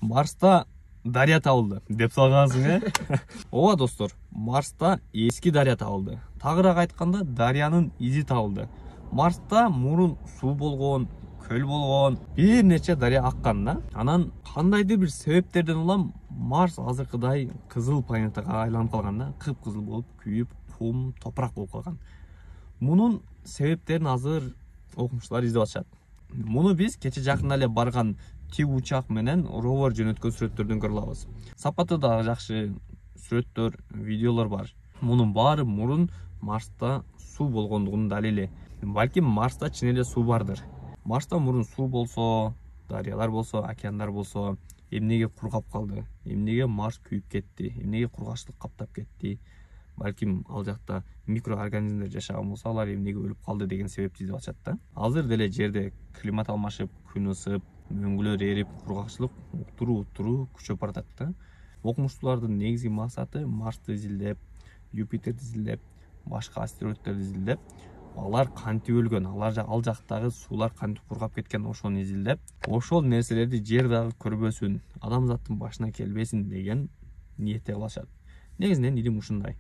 Марста дария табылды деп салғансың, Ооба достор, Марста эски дария табылды. Тагыраак айтканда, дарыянын изи табылды. Марста мурун суу болгон, көл болгон, бир нече дария аккан да. Анан кандайдыр бир себептерден улам Марс азыркыдай кызыл планетага айланып калган да, кыпкызыл болуп, күйүп, кум, топурак болуп калган. Мунун себептерин азыр окумуштуулар издеп атышат. Муну биз кече жакында эле барган тик учак менен ровер жөнөткөн сүрөттөрдөн көрө алабыз. Сапаты да жакшы сүрөттөр, видеолор бар. Мунун баары мурун Марста суу болгондугунун далили. Балким Марста чын эле суу бардыр. Марста мурун суу болсо, дарыялар болсо, океандар болсо, эмнеге кургап калды? Эмнеге Марс күйүп кетти? Эмнеге кургачтык каптап кетти? Балким ал жакта микроорганизмдер жашаган болсо, алар эмнеге өлүп калды деген себепти издеп атышат да. Азыр деле жерде климат алмашып, күн ысып, мөңгүлөр эрип, кургакчылык уктуруу күчөп баратат да. Окумуштуулардын негизги максаты Марсты изилдеп, Юпитерди изилдеп, башка астероидтерди изилдеп, алар кантип өлгөн, ал жактагы суулар кантип кургап кеткен, ошону изилдеп, ошол нерселерди жер дагы көрбөсүн, адамзаттын башына келбесин деген ниетте кылышат. Негизинен илим ушундай.